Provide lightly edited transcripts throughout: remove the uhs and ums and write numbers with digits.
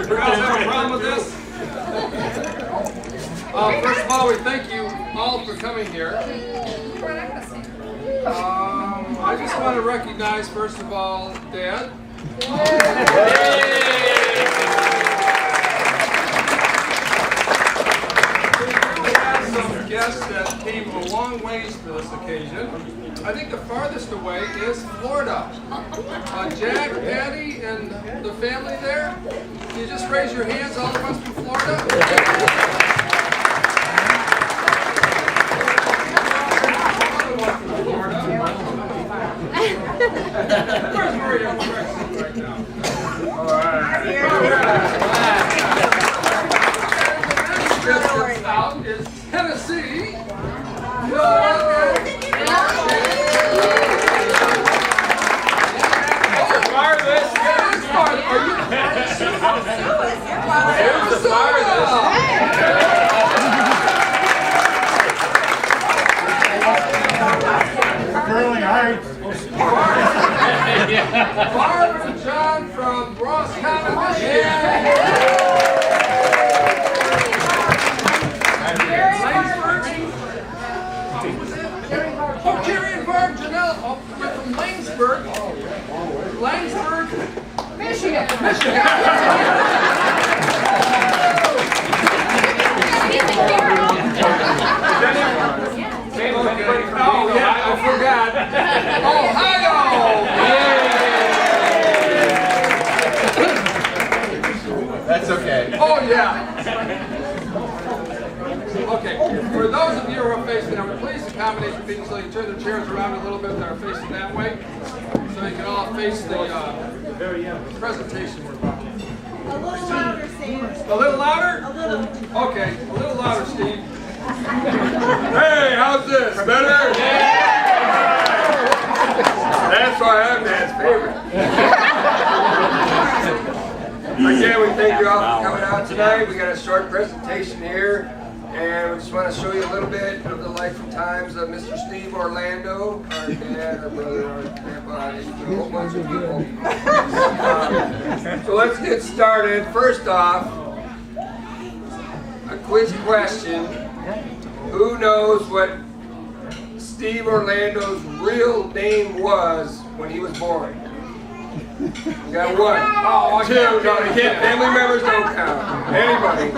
girls have a problem with this? First of all, we thank you all for coming here. I just want to recognize, first of all, Dad. We have some guests that came a long ways to this occasion. I think the farthest away is Florida. Jack, Patty, and the family there. Can you just raise your hands, all of us from Florida? Where's Maria right now? All right. Out is Tennessee. Barb and John from Ross County, Michigan. Kerry and Barb Janelle from Langsburg. Langsburg, Michigan. Oh, yeah, I forgot. Ohio! That's okay. Oh, yeah. Okay, for those of you who are facing that way, please accommodate your feet so you turn the chairs around a little bit that are facing that way, so you can all face the presentation we're about to do. A little louder, Steve. A little louder? A little. Okay, a little louder, Steve. Hey, how's this? Better? Yeah! That's why I'm Dad's favorite. Again, we thank you all for coming out tonight. We got a short presentation here, and we just want to show you a little bit of the life and times of Mr. Steve Orlando, our dad, our brother, our grandpa, a whole bunch of people. So let's get started. First off, a quiz question. Who knows what Steve Orlando's real name was when he was born? We got one. Oh, two. No, you can't. Family members don't count. Anybody?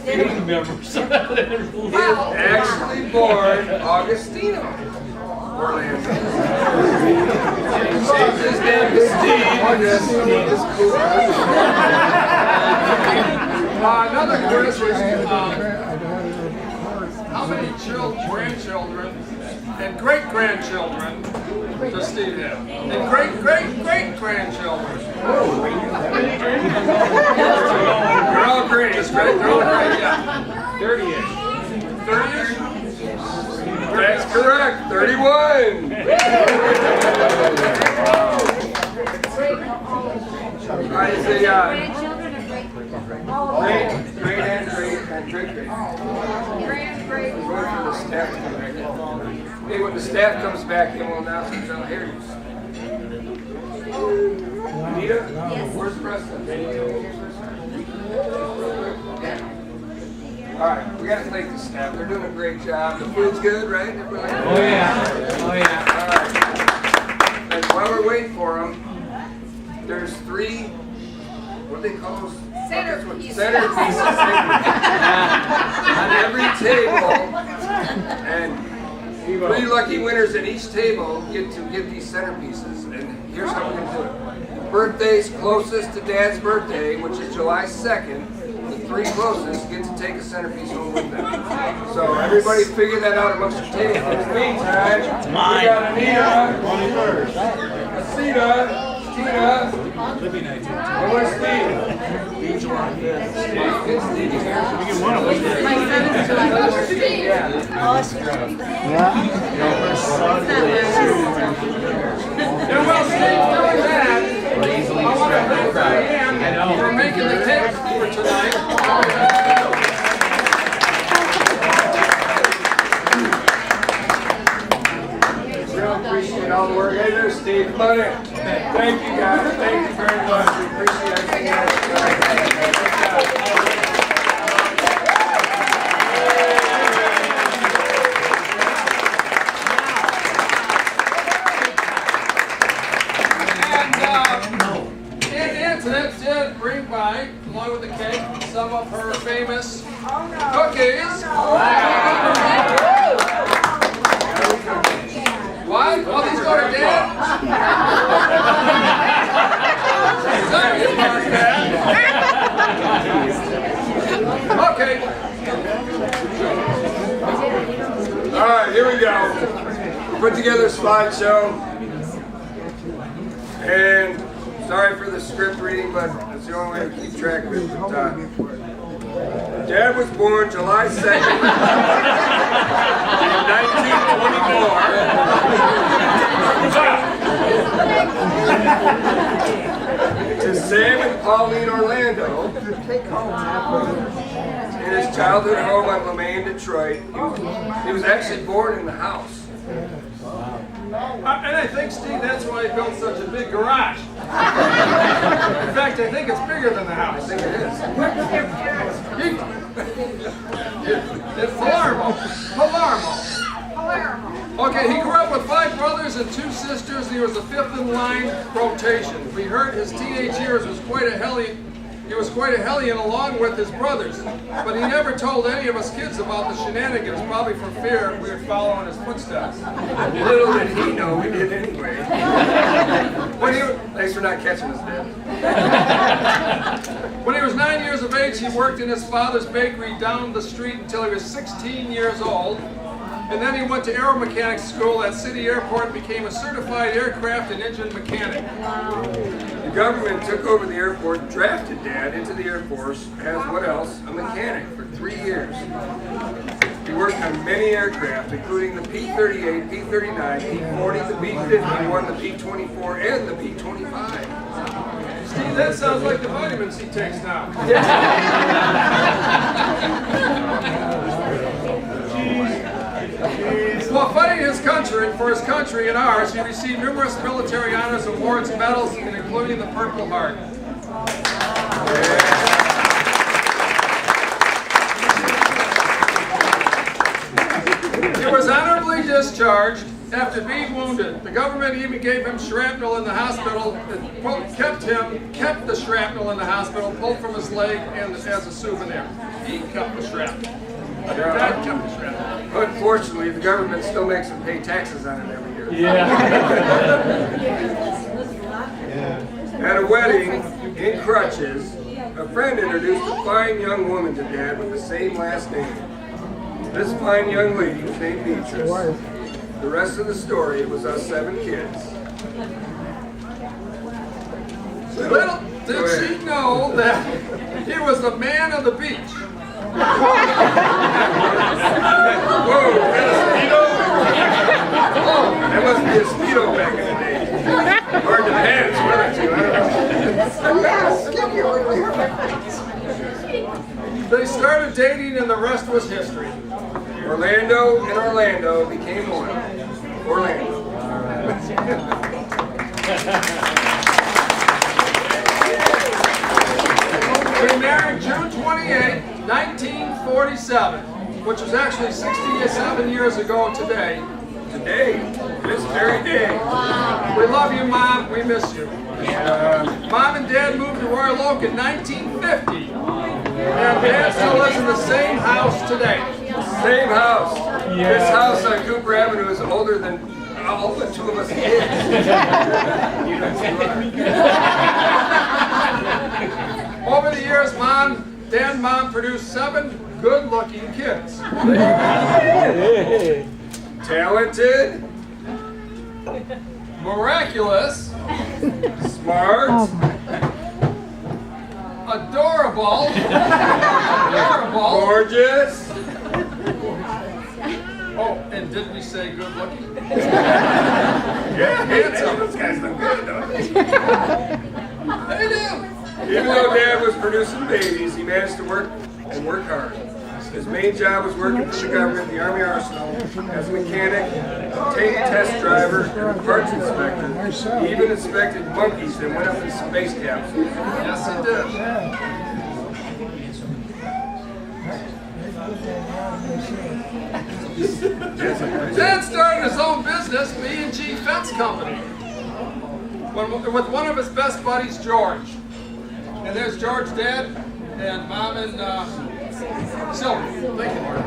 Family members. He was actually born Augustino Orlando. Changed his name to Steve because Steve is cool. Another quiz was how many grandchildren and great-grandchildren does Steve have? And great-great-great-grandchildren. You're all great, that's great. You're all great, yeah. 30-ish. 30-ish? That's correct, 31. Isaiah. Great and great and great. Hey, when the staff comes back in, we'll announce who's on here. Anita? Yes. Where's the rest of them? All right, we got to thank the staff. They're doing a great job. The food's good, right? Oh, yeah. Oh, yeah. All right. And while we're waiting for them, there's three, what do they call those? Centerpieces on every table, and three lucky winners at each table get to get these centerpieces. And here's how we're going to do it. Birthdays closest to Dad's birthday, which is July 2nd, the three closest get to take a centerpiece home with them. So everybody figure that out amongst your tables. In the meantime, we got Anita, Asita, Tina, and where's Steve? Steve, get Steve here. My son is July 1st. Yeah. Awesome. And while Steve's doing that, I want to thank Diane for making the cake for tonight. Real appreciate all the work. Hey there, Steve. Come on in. Thank you, guys. Thank you very much. We appreciate everything. green pie, along with the cake, and some of her famous cookies. What? All these go to Dad? Okay. All right, here we go. Put together a slideshow. And sorry for the script reading, but it's the only way to keep track of it. Dad was born July 2nd, 1924. To Sam and Pauline Orlando. In his childhood home on Lemaine, Detroit. He was actually born in the house. And I think, Steve, that's why he built such a big garage. In fact, I think it's bigger than the house. I think it is. It's Palermo. Okay, he grew up with 5 brothers and 2 sisters, and he was the 5th in line rotation. We heard his teenage years was quite a hellion. He was quite a hellion along with his brothers, but he never told any of us kids about the shenanigans, probably for fear we would follow in his footsteps. Little did he know we did anyway. Thanks for not catching us, Dad. When he was 9 years of age, he worked in his father's bakery down the street until he was 16 years old. And then he went to aeromechanics school at City Airport and became a certified aircraft and engine mechanic. The government took over the airport and drafted Dad into the Air Force as, what else, a mechanic for 3 years. He worked on many aircraft, including the P-38, P-39, P-40, the B-51, the P-24, and the P-25. Steve, that sounds like the vitamins he takes now. While fighting for his country and ours, he received numerous military honors, awards, medals, including the Purple Heart. He was honorably discharged after being wounded. The government even gave him shrapnel in the hospital, kept the shrapnel in the hospital, pulled from his leg, and as a souvenir. He kept the shrapnel. Dad kept the shrapnel. Unfortunately, the government still makes him pay taxes on it every year. At a wedding in Crutches, a friend introduced a fine young woman to Dad with the same last name. This fine young lady was named Beatrice. The rest of the story was us 7 kids. Little did she know that he was the man of the beach. Whoa, that must be a Speedo back in the day. Hard to pants, They started dating and the rest was history. Orlando and Orlando became one. Orlando. We married June 28, 1947, which was actually 67 years ago today. Today, this very day. We love you, Mom. We miss you. Mom and Dad moved to Royal Oak in 1950. And Dad still lives in the same house today. Same house. Yeah. This house on Cooper Avenue is older than all the 2 of us kids. Over the years, Dad and Mom produced 7 good-looking kids. Talented. Miraculous. Smart. Adorable. Gorgeous. Oh, and didn't we say good looking? Yeah, handsome. Those guys look good, don't they? They do. Even though Dad was producing babies, he managed to work hard. His main job was working for the government, the Army Arsenal, as a mechanic, tank test driver, and a parts inspector. He even inspected monkeys that went up in space capsules. Yes, he did. Dad started his own business, B&G Fence Company, with one of his best buddies, George. And there's George Dad and Mom and Sylvie. Thank you, Mark.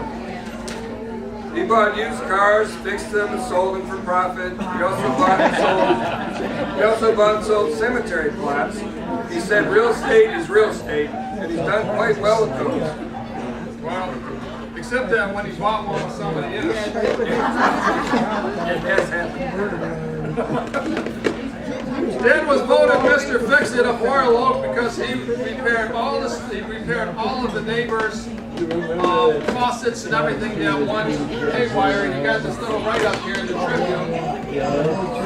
He bought used cars, fixed them, and sold them for profit. He also bought and sold cemetery plots. He said real estate is real estate, and he's done quite well with those. Well, except that when he bought one with somebody in it. It has happened. Dad was voted Mr. Fix-It of Royal Oak because he repaired all of the neighbors' faucets and everything that went haywire, and you got this little write-up here in the Tribune,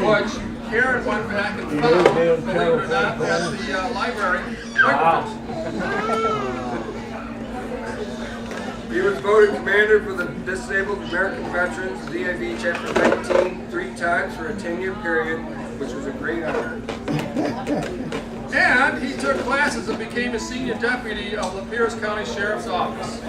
which Karen went back and found, believe it or not, at the library. He was voted commander for the Disabled American Veterans, DIV Chapter 19, 3 times for a 10-year period, which was a great honor. And he took classes and became a senior deputy of the Pierce County Sheriff's Office.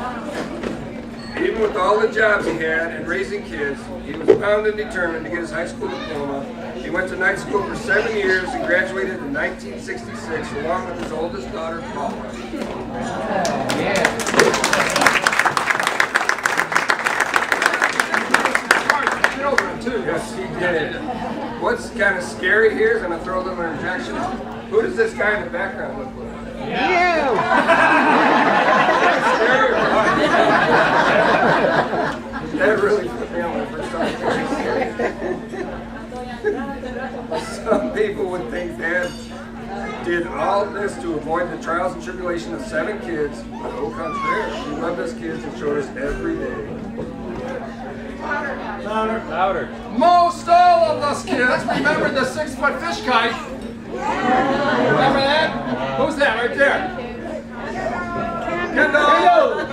Even with all the jobs he had and raising kids, he was bound and determined to get his high school diploma. He went to night school for 7 years and graduated in 1966 along with his oldest daughter, Paula. Children, too. Yes, he did. What's kind of scary here is I'm going to throw a little interjection. Who does this guy in the background look like? That really put me on when I first started. Some people would think Dad did all this to avoid the trials and tribulation of 7 kids, but au contraire, he loved his kids and showed us every day. Louder. Most all of us kids remember the 6-foot fish kite. Remember that? Who's that right there? Kendall!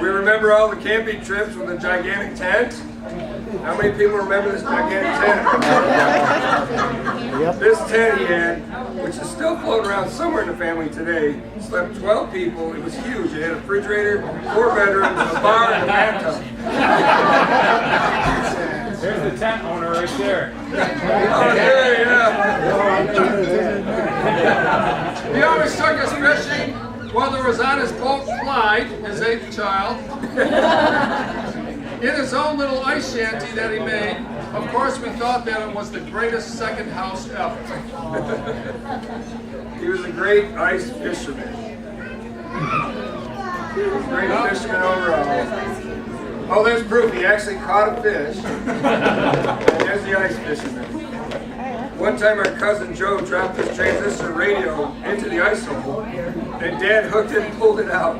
We remember all the camping trips with a gigantic tent. How many people remember this gigantic tent? This tent he had, which is still floating around somewhere in the family today, slept 12 people. It was huge. It had a refrigerator, 4 bedrooms, a bar, and a bathtub. There's the tent owner right there. He always took us fishing, whether it was on his boat Clyde, his 8th child, in his own little ice shanty that he made. Of course, we thought that it was the greatest second house ever. He was a great ice fisherman. Great fisherman overall. Oh, there's proof. He actually caught a fish. And there's the ice fisherman. One time our cousin Joe dropped his transistor radio into the ice hole, and Dad hooked it and pulled it out.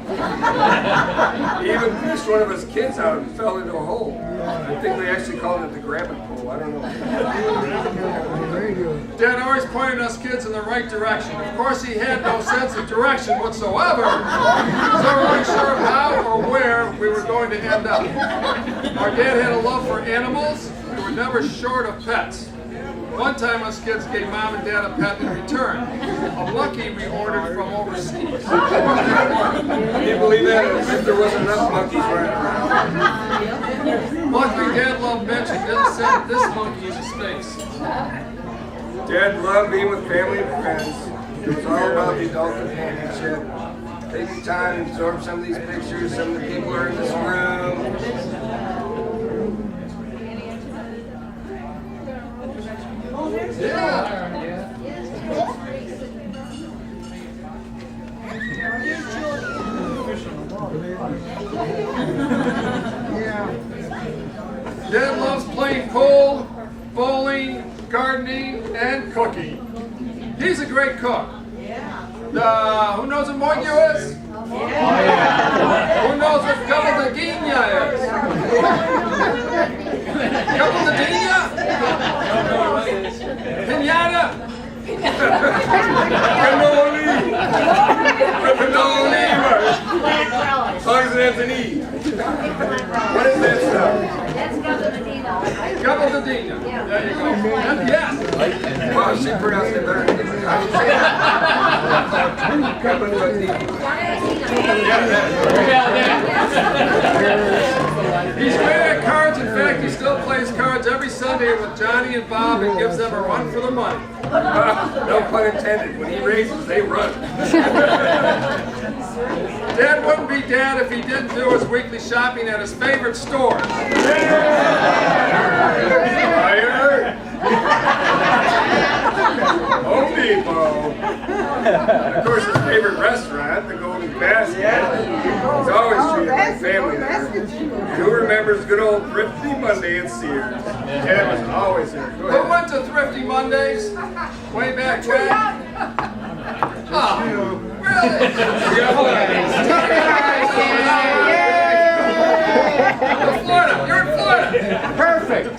He even fished one of his kids out and fell into a hole. I think they actually called it the grabbing pole. I don't know. Dad always pointed us kids in the right direction. Of course, he had no sense of direction whatsoever, so we weren't sure how or where we were going to end up. Our dad had a love for animals. We were never short of pets. One time us kids gave Mom and Dad a pet in return. A monkey we ordered from overseas. Can you believe that? As if there wasn't enough monkeys running around. Luckily, Dad loved Mitch and didn't send this monkey into space. Dad loved being with family and friends. It was all about the adult companionship. Taking time to absorb some of these pictures. Some of the people are in this room. Dad loves playing pool, bowling, gardening, and cooking. He's a great cook. Who knows what moinho is? Who knows what gabaldinha is? Gabaldinha? Pinata? Cannoli! Cannoli! As long as it ends in E. What is that stuff? Gabaldinha. There you go. Yes. Wow, she pronounced it better than me. How do you say that? He's great at cards. In fact, he still plays cards every Sunday with Johnny and Bob and gives them a run for the money. No pun intended. When he raises, they run. Dad wouldn't be Dad if he didn't do his weekly shopping at his favorite store. Home Depot. And of course, his favorite restaurant, the Golden Basket. He's always treated my family there. Who remembers good old Thrifty Monday at Sears? Dad was always there. Go Who ahead. went to Thrifty Mondays way back when? Oh, really? You're in Florida. Perfect.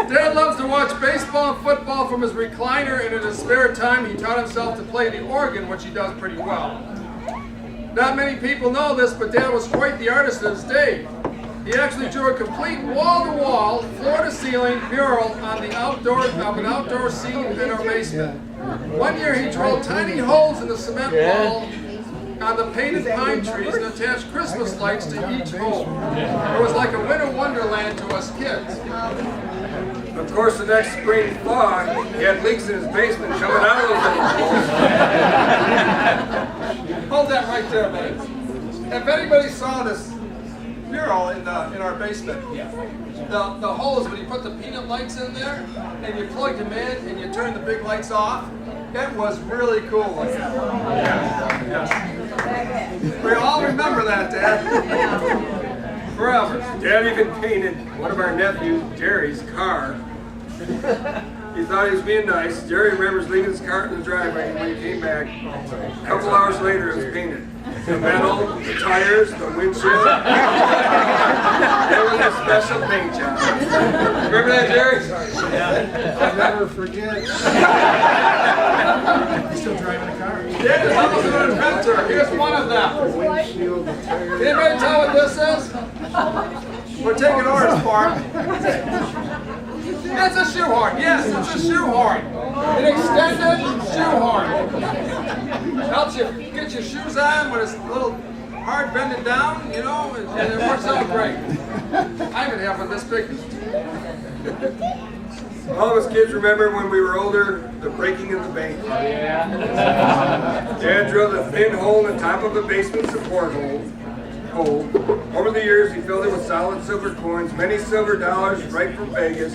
Dad loves to watch baseball and football from his recliner, and in his spare time he taught himself to play the organ, which he does pretty well. Not many people know this, but Dad was quite the artist of his day. He actually drew a complete wall-to-wall, floor-to-ceiling mural on the an outdoor scene in our basement. One year he drilled tiny holes in the cement wall on the painted pine trees and attached Christmas lights to each hole. It was like a winter wonderland to us kids. Of course, the next spring thaw, he had leaks in his basement coming out of those Hold that right there a minute. If anybody saw this mural in our basement, the holes when you put the peanut lights in there and you plug them in and you turn the big lights off, it was really cool. Yeah. We all remember that, Dad. Forever. Dad even painted one of our nephews, Jerry's, car. He thought he was being nice. Jerry remembers leaving his car in the driveway, and when he came back, a couple hours later, it was painted. The metal, the tires, the windshield. That was a special paint job. Remember that, Jerry? I'll never forget. Still driving a car. Dad is almost an inventor. Here's one of them. Windshield, the tires. Can anybody tell what this is? We're taking orders for it. It's a shoehorn. Yes, it's a shoehorn. An extended shoehorn. Helps you get your shoes on when it's a little hard bending down, you know, and it works out great. I even have one this big. All of us kids remember when we were older, the breaking of the bank. Dad drilled a thin hole in the top of a basement support hole. Over the years, he filled it with solid silver coins, many silver dollars right from Vegas.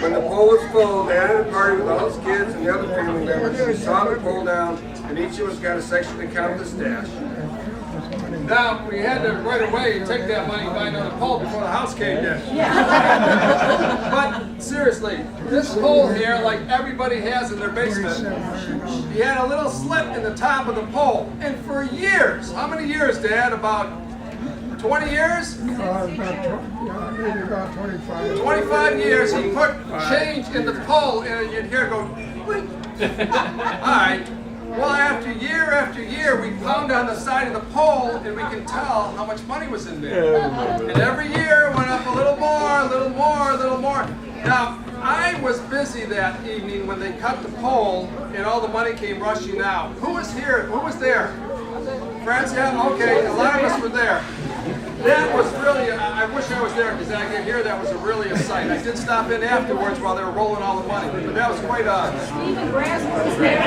When the pole was full, Dad had a party with all his kids and the other family members. We saw the pole down, and each of us got a section to count the stash. Now, we had to right away take that money and buy another pole before the house caved in. But seriously, this hole here, like everybody has in their basement, he had a little slit in the top of the pole. And for years, how many years, Dad? About 20 years? Maybe about 25. 25 years, he put change in the pole and you'd hear it go, blink. Alright, well after year, we pound on the side of the pole and we can tell how much money was in there. And every year it went up a little more, a little more, a little more. Now, I was busy that evening when they cut the pole and all the money came rushing out. Who was here? Who was there? Friends? Yeah? Okay, a lot of us were there. That was really, I wish I was there because I could hear that was really a sight. I did stop in afterwards while they were rolling all the money, but that was quite Stephen Brazel was there.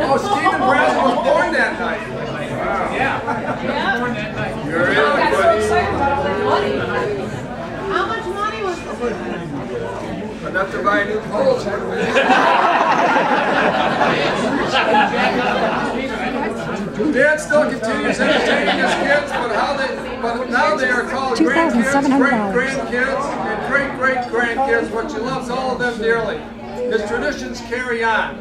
Oh, Stephen Brazel was born that night. Wow. Yeah. You're in, I got so buddy. excited about all the money. How much money was Enough to buy a new pole. Dad still continues entertaining his kids, but now they are called grandkids, great-grandkids, and great-great-grandkids, which he loves all of them dearly. His traditions carry on.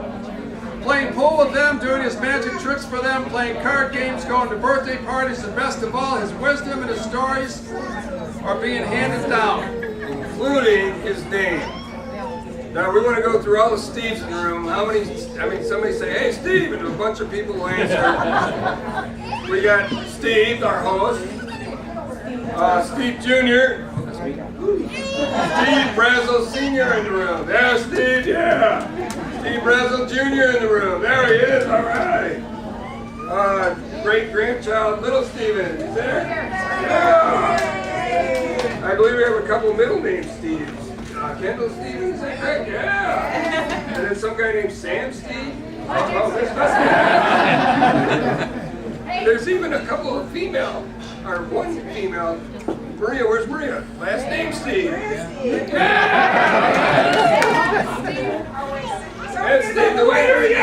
Playing pool with them, doing his magic tricks for them, playing card games, going to birthday parties, and best of all, his wisdom and his stories are being handed down. Including his name. Now we want to go through all the Steves in the room. How many, somebody say, hey Steve, and a bunch of people will answer. We got Steve, our host. Steve Jr. Steve Brazel Sr. in the room. Yeah, Steve, yeah. Steve Steve Brazel Jr. in the room. There he is. All right. Great grandchild, little Steven. Is there? Yeah. I believe we have a couple middle names Steves. Kendall Stevens, is that correct? Yeah. And then some guy named Sam Steve. Oh, this must be. There's even a couple of female, or one female. Maria, where's Maria? Last name Steve. Yeah. And Steve the waiter, yeah.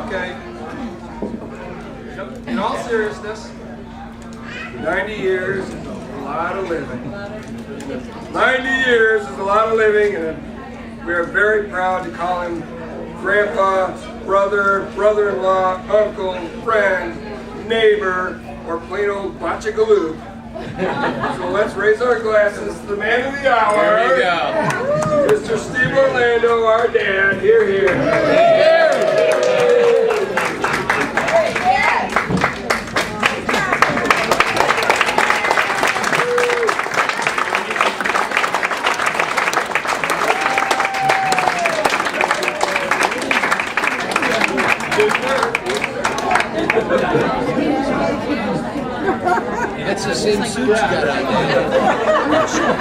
Okay. In all seriousness, 90 years is a lot of living. 90 years is a lot of living, and we are very proud to call him grandpa, brother, brother-in-law, uncle, friend, neighbor, or plain old botchagaloop. So let's raise our glasses to the man of the hour. There you go. Mr. Steve Orlando, our dad. Here, here. That's the same suit you got on there.